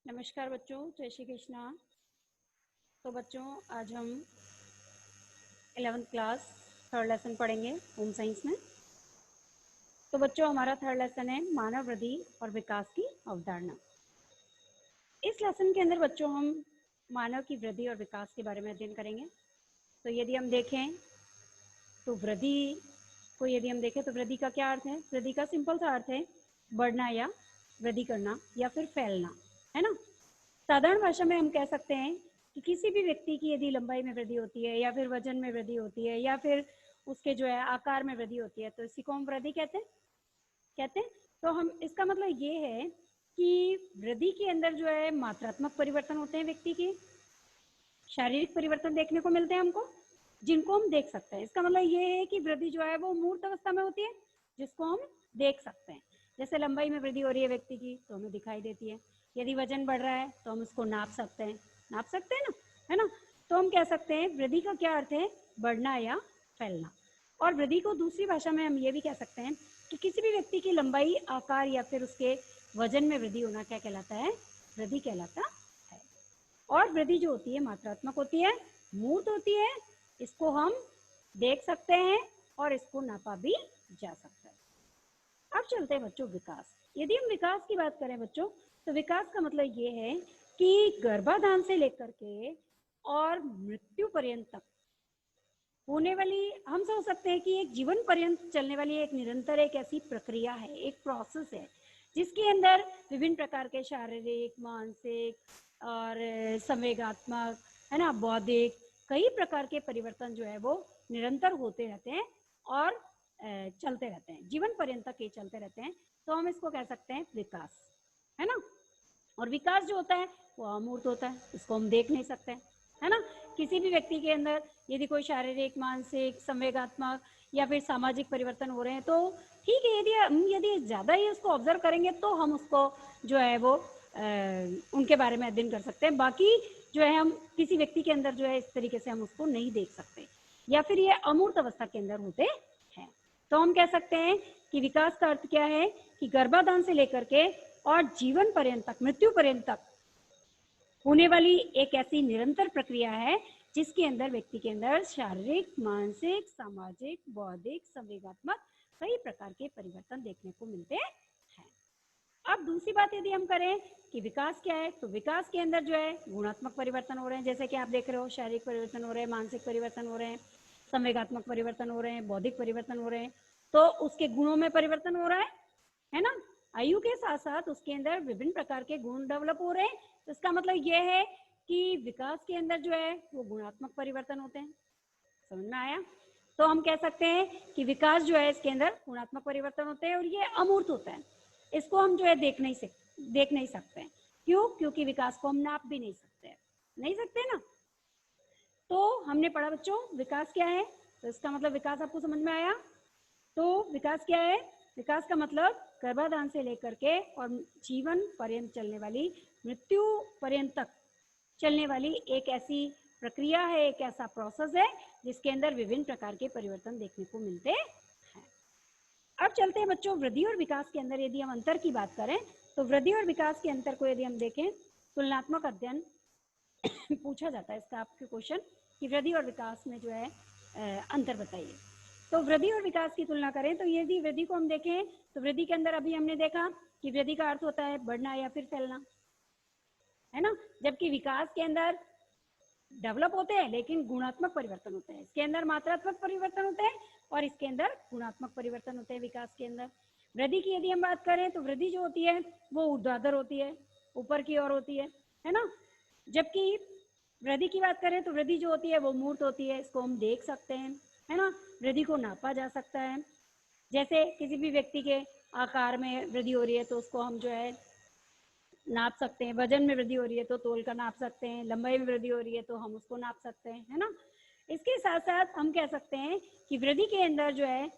नमस्कार बच्चों, जय श्री कृष्णा। तो बच्चों आज हम 11th क्लास थर्ड लेसन पढ़ेंगे होम साइंस में। तो बच्चों हमारा थर्ड लेसन है मानव वृद्धि और विकास की अवधारणा। इस लेसन के अंदर बच्चों हम मानव की वृद्धि और विकास के बारे में अध्ययन करेंगे। तो यदि हम देखें तो वृद्धि का क्या अर्थ है? वृद्धि का सिंपल सा अर्थ है बढ़ना या वृद्धि करना या फिर फैलना, है ना। साधारण भाषा में हम कह सकते हैं कि किसी भी व्यक्ति की यदि लंबाई में वृद्धि होती है या फिर वजन में वृद्धि होती है या फिर उसके जो है आकार में वृद्धि होती है तो इसी को हम वृद्धि कहते हैं। तो हम इसका मतलब ये है कि वृद्धि के अंदर जो है मात्रात्मक परिवर्तन होते हैं, व्यक्ति के शारीरिक परिवर्तन देखने को मिलते हैं हमको, जिनको हम देख सकते हैं। इसका मतलब ये है कि वृद्धि जो है वो मूर्त अवस्था में होती है, जिसको हम देख सकते हैं। जैसे लंबाई में वृद्धि हो रही है व्यक्ति की तो हमें दिखाई देती है। यदि वजन बढ़ रहा है तो हम उसको नाप सकते हैं ना, है ना। तो हम कह सकते हैं वृद्धि का क्या अर्थ है? बढ़ना या फैलना। और वृद्धि को दूसरी भाषा में हम ये भी कह सकते हैं कि किसी भी व्यक्ति की लंबाई, आकार या फिर उसके वजन में वृद्धि होना क्या कहलाता है? वृद्धि कहलाता है। और वृद्धि जो होती है मात्रात्मक होती है, मूर्त होती है, इसको हम देख सकते हैं और इसको नापा भी जा सकता है। अब चलते हैं बच्चों विकास। यदि हम विकास की बात करें बच्चों तो विकास का मतलब ये है कि गर्भाधान से लेकर के और मृत्यु पर्यंत तक होने वाली, हम सोच सकते हैं कि एक जीवन पर्यंत चलने वाली एक निरंतर एक ऐसी प्रक्रिया है, एक प्रोसेस है, जिसके अंदर विभिन्न प्रकार के शारीरिक, मानसिक और संवेगात्मक, है ना, बौद्धिक, कई प्रकार के परिवर्तन जो है वो निरंतर होते रहते हैं और चलते रहते हैं, जीवन पर्यंत तक ये चलते रहते हैं। तो हम इसको कह सकते हैं विकास, है ना। और विकास जो होता है वो अमूर्त होता है, इसको हम देख नहीं सकते, है ना। किसी भी व्यक्ति के अंदर यदि कोई शारीरिक, मानसिक, संवेगात्मक या फिर सामाजिक परिवर्तन हो रहे हैं तो ठीक है, यदि ज़्यादा ही उसको ऑब्जर्व करेंगे तो हम उसको जो है वो उनके बारे में अध्ययन कर सकते हैं। बाकी जो है हम किसी व्यक्ति के अंदर जो है इस तरीके से हम उसको नहीं देख सकते, या फिर ये अमूर्त अवस्था के अंदर होते हैं। तो हम कह सकते हैं कि विकास का अर्थ क्या है कि गर्भाधान से लेकर के और जीवन पर्यंत तक, मृत्यु पर्यंत तक होने वाली एक ऐसी निरंतर प्रक्रिया है जिसके अंदर व्यक्ति के अंदर शारीरिक, मानसिक, सामाजिक, बौद्धिक, संवेगात्मक कई प्रकार के परिवर्तन देखने को मिलते हैं। अब दूसरी बात यदि हम करें कि विकास क्या है, तो विकास के अंदर जो है गुणात्मक परिवर्तन हो रहे हैं, जैसे कि आप देख रहे हो शारीरिक परिवर्तन हो रहे हैं, मानसिक परिवर्तन हो रहे हैं, संवेगात्मक परिवर्तन हो रहे हैं, बौद्धिक परिवर्तन हो रहे हैं। तो उसके गुणों में परिवर्तन हो रहा है ना। आयु के साथ साथ उसके अंदर विभिन्न प्रकार के गुण डेवलप हो रहे हैं। तो इसका मतलब यह है कि विकास के अंदर जो है वो गुणात्मक परिवर्तन होते हैं। समझ में आया? तो हम कह सकते हैं कि विकास जो है इसके अंदर गुणात्मक परिवर्तन होते हैं और ये अमूर्त होता है, इसको हम जो है देख नहीं सकते हैं। क्यों? क्योंकि विकास को हम नाप भी नहीं सकते ना। तो हमने पढ़ा बच्चों विकास क्या है, तो इसका मतलब विकास आपको समझ में आया। तो विकास क्या है? विकास का मतलब गर्भाधान से लेकर के और जीवन पर्यंत चलने वाली, मृत्यु पर्यंत तक चलने वाली एक ऐसी प्रक्रिया है, एक ऐसा प्रोसेस है जिसके अंदर विभिन्न प्रकार के परिवर्तन देखने को मिलते हैं। अब चलते हैं बच्चों वृद्धि और विकास के अंदर यदि हम अंतर की बात करें तो वृद्धि और विकास के अंतर को यदि हम देखें, तुलनात्मक अध्ययन पूछा जाता है इसका आपके क्वेश्चन कि वृद्धि और विकास में जो है अंतर बताइए। तो वृद्धि और विकास की तुलना करें तो यदि वृद्धि को हम देखें तो वृद्धि के अंदर अभी हमने देखा कि वृद्धि का अर्थ होता है बढ़ना या फिर फैलना, है ना। जबकि विकास के अंदर डेवलप होते हैं लेकिन गुणात्मक परिवर्तन होते हैं, इसके अंदर मात्रात्मक परिवर्तन होते हैं और इसके अंदर गुणात्मक परिवर्तन होते हैं विकास के अंदर। वृद्धि की यदि हम बात करें तो वृद्धि जो होती है वो ऊर्ध्वाधर होती है, ऊपर की ओर होती है ना। जबकि वृद्धि की बात करें तो वृद्धि जो होती है वो मूर्त होती है, इसको हम देख सकते हैं, है ना। वृद्धि को नापा जा सकता है, जैसे किसी भी व्यक्ति के आकार में वृद्धि हो रही है तो उसको हम जो है नाप सकते हैं, वजन में वृद्धि हो रही है तो तोल कर नाप सकते हैं, लंबाई में वृद्धि हो रही है तो हम उसको नाप सकते हैं, है ना। इसके साथ साथ हम कह सकते हैं कि वृद्धि के अंदर जो है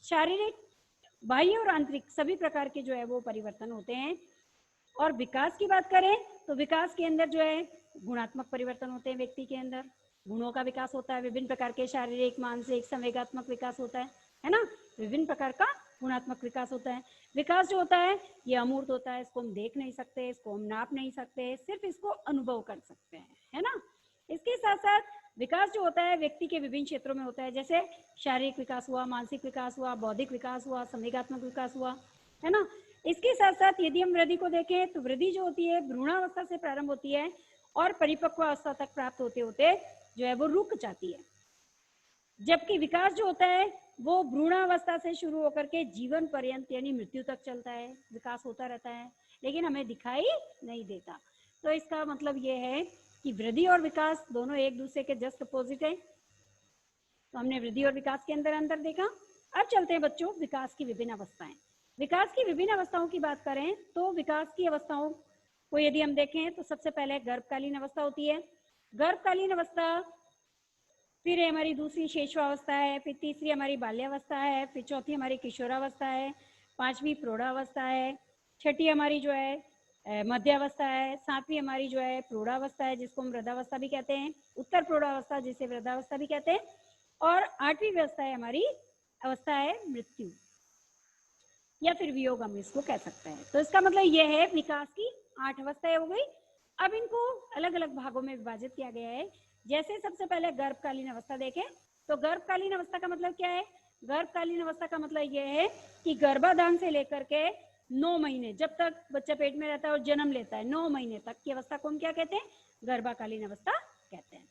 शारीरिक, बाह्य और आंतरिक सभी प्रकार के जो है वो परिवर्तन होते हैं। और विकास की बात करें तो विकास के अंदर जो है गुणात्मक परिवर्तन होते हैं, व्यक्ति के अंदर गुणों का विकास होता है, विभिन्न प्रकार के शारीरिक, मानसिक, संवेगात्मक विकास होता है ना, विभिन्न प्रकार का गुणात्मक विकास होता है। विकास जो होता है ये अमूर्त होता है, इसको हम देख नहीं सकते, इसको हम नाप नहीं सकते, सिर्फ इसको अनुभव कर सकते हैं, है ना। इसके साथ साथ विकास जो होता है व्यक्ति के विभिन्न क्षेत्रों में होता है, जैसे शारीरिक विकास हुआ, मानसिक विकास हुआ, बौद्धिक विकास हुआ, संवेगात्मक विकास हुआ, है ना। इसके साथ साथ यदि हम वृद्धि को देखें तो वृद्धि जो होती है भ्रूणावस्था से प्रारंभ होती है और परिपक्व अवस्था तक प्राप्त होते होते जो है वो रुक जाती है, जबकि विकास जो होता है वो भ्रूणावस्था से शुरू होकर के जीवन पर्यंत यानी मृत्यु तक चलता है। विकास होता रहता है लेकिन हमें दिखाई नहीं देता। तो इसका मतलब ये है कि वृद्धि और विकास दोनों एक दूसरे के जस्ट अपोजिट है। तो हमने वृद्धि और विकास के अंदर अंतर देखा। अब चलते हैं बच्चों विकास की विभिन्न अवस्थाएं। विकास की विभिन्न अवस्थाओं की बात करें तो विकास की अवस्थाओं को यदि हम देखें तो सबसे पहले गर्भकालीन अवस्था होती है। गर्भकालीन अवस्था, फिर हमारी दूसरी शेषवावस्था है, फिर तीसरी हमारी बाल्यावस्था है, फिर चौथी हमारी किशोरावस्था है, पांचवी प्रौढ़ावस्था है, छठी हमारी जो है मध्यावस्था है, सातवीं हमारी जो है प्रौढ़ावस्था है जिसको हम वृद्धावस्था भी कहते हैं, उत्तर प्रौढ़ावस्था जिसे वृद्धावस्था भी कहते हैं, और आठवीं अवस्था है हमारी अवस्था है मृत्यु या फिर वियोग हम इसको कह सकते हैं। तो इसका मतलब यह है विकास की 8 अवस्थाएं हो गई। अब इनको अलग अलग भागों में विभाजित किया गया है। जैसे सबसे पहले गर्भकालीन अवस्था देखें तो गर्भकालीन अवस्था का मतलब क्या है? गर्भकालीन अवस्था का मतलब यह है कि गर्भाधान से लेकर के 9 महीने जब तक बच्चा पेट में रहता है और जन्म लेता है 9 महीने तक की अवस्था को हम क्या कहते हैं? गर्भकालीन अवस्था कहते हैं।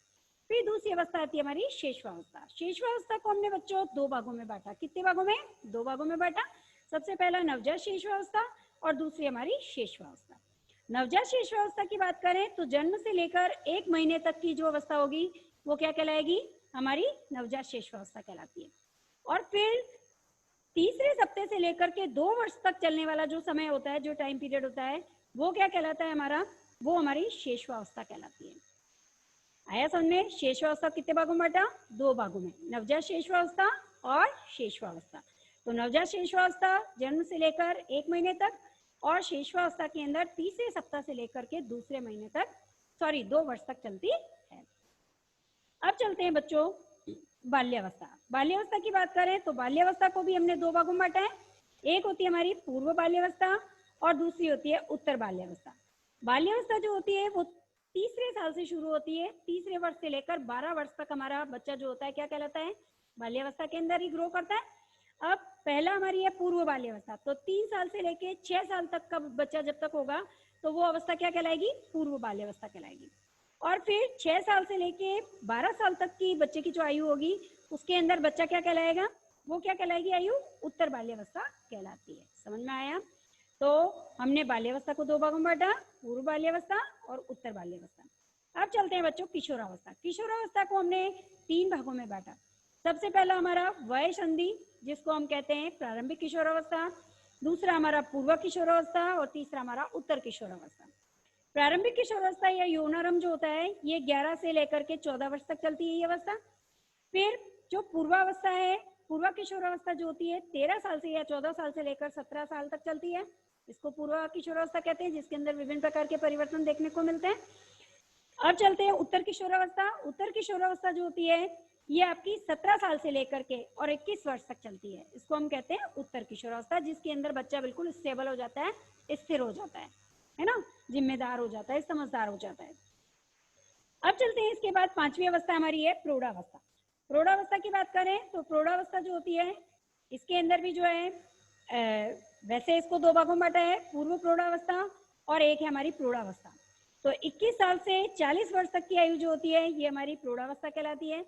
फिर दूसरी अवस्था आती है हमारी शेषवावस्था। शेषवावस्था को हमने बच्चों 2 भागों में बांटा। कितने भागों में? 2 भागों में बांटा। सबसे पहला नवजात शेषवावस्था और दूसरी हमारी शेषवावस्था। नवजात शेषवावस्था की बात करें तो जन्म से लेकर 1 महीने तक की जो अवस्था होगी वो क्या कहलाएगी? हमारी नवजात शेषवावस्था कहलाती है। और फिर तीसरे सप्ताह से लेकर के 2 वर्ष तक चलने वाला जो समय होता है, जो टाइम पीरियड होता है, वो क्या कहलाता है हमारा? वो हमारी शेषवावस्था कहलाती है। आया समझ में? शेषवावस्था कितने भागों में बांटा? 2 भागों में, नवजात शेषवावस्था और शेषवावस्था। तो नवजात शेषवावस्था जन्म से लेकर 1 महीने तक और शेषवावस्था के अंदर तीसरे सप्ताह से लेकर के दूसरे महीने तक 2 वर्ष तक चलती है। अब चलते हैं बच्चों बाल्यावस्था। बाल्यावस्था की बात करें तो बाल्यावस्था को भी हमने 2 भागों में बांटा है। एक होती है हमारी पूर्व बाल्यावस्था और दूसरी होती है उत्तर बाल्यावस्था। बाल्यावस्था जो होती है वो तीसरे साल से शुरू होती है। तीसरे वर्ष से लेकर 12 वर्ष तक हमारा बच्चा जो होता है क्या कहलाता है? बाल्यावस्था के अंदर ही ग्रो करता है। अब पहला हमारी है पूर्व बाल्यावस्था। तो 3 साल से लेके 6 साल तक का बच्चा जब तक होगा तो वो अवस्था क्या कहलाएगी? पूर्व बाल्यावस्था कहलाएगी। और फिर 6 साल से लेके 12 साल तक की बच्चे की जो आयु होगी उसके अंदर बच्चा क्या कहलाएगा? वो क्या कहलाएगी आयु? उत्तर बाल्यावस्था कहलाती है। समझ में आया? तो हमने बाल्यावस्था को 2 भागों में बांटा, पूर्व बाल्यावस्था और उत्तर बाल्यावस्था। अब चलते हैं बच्चों किशोरावस्था। किशोरावस्था को हमने 3 भागों में बांटा। सबसे पहला हमारा वय संधि जिसको हम कहते हैं प्रारंभिक किशोरावस्था, दूसरा हमारा पूर्व किशोरावस्था और तीसरा हमारा उत्तर किशोरावस्था। प्रारंभिक किशोरावस्था या यौनारंभ जो होता है ये 11 से लेकर के 14 वर्ष तक चलती है ये अवस्था। फिर जो पूर्वावस्था है, पूर्व किशोरावस्था जो होती है 13 साल से या 14 साल से लेकर 17 साल तक चलती है, इसको पूर्व किशोरावस्था कहते हैं, जिसके अंदर विभिन्न प्रकार के परिवर्तन देखने को मिलते हैं। अब चलते हैं उत्तर किशोरावस्था। उत्तर किशोरावस्था जो होती है ये आपकी 17 साल से लेकर के और 21 वर्ष तक चलती है, इसको हम कहते हैं उत्तर किशोरावस्था, जिसके अंदर बच्चा बिल्कुल स्टेबल हो जाता है, स्थिर हो जाता है ना, जिम्मेदार हो जाता है, समझदार हो जाता है। अब चलते हैं इसके बाद 5वीं अवस्था हमारी है प्रौढ़ावस्था। प्रौढ़ावस्था की बात करें तो प्रौढ़ावस्था जो होती है इसके अंदर भी जो है वैसे इसको 2 भागों में बांटा है, पूर्व प्रौढ़ावस्था और एक है हमारी प्रौढ़ावस्था। तो 21 साल से 40 वर्ष तक की आयु जो होती है ये हमारी प्रौढ़ावस्था कहलाती है,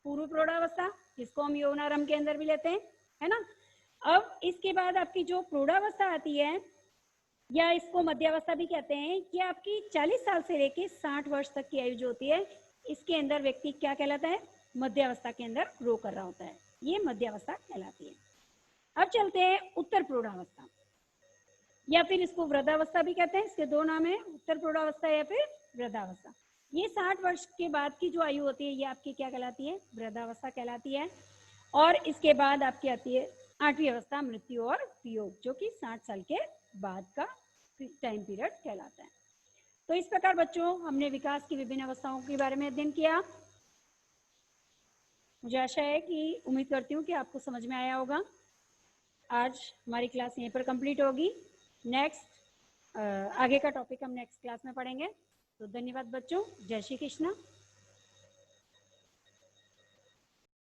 पूर्व प्रौढ़ावस्था, जिसको हम यौनारंभ के अंदर भी लेते हैं, है ना। अब इसके बाद आपकी जो प्रौढ़ावस्था आती है या इसको मध्यावस्था भी कहते हैं, ये आपकी 40 साल से लेके 60 वर्ष तक की आयु जो होती है इसके अंदर व्यक्ति क्या कहलाता है? मध्यावस्था के अंदर ग्रो कर रहा होता है, ये मध्यावस्था कहलाती है। अब चलते हैं उत्तर प्रौढ़ावस्था या फिर इसको वृद्धावस्था भी कहते हैं, इसके 2 नाम है, उत्तर प्रौढ़ावस्था या फिर वृद्धावस्था। ये 60 वर्ष के बाद की जो आयु होती है ये आपकी क्या कहलाती है? वृद्धावस्था कहलाती है। और इसके बाद आपकी आती है 8वीं अवस्था मृत्यु और वियोग, जो कि 60 साल के बाद का टाइम पीरियड कहलाता है। तो इस प्रकार बच्चों हमने विकास की विभिन्न अवस्थाओं के बारे में अध्ययन किया। मुझे आशा है कि, उम्मीद करती हूँ कि आपको समझ में आया होगा। आज हमारी क्लास यहीं पर कंप्लीट होगी। नेक्स्ट आगे का टॉपिक हम नेक्स्ट क्लास में पढ़ेंगे। तो धन्यवाद बच्चों, जय श्री कृष्णा।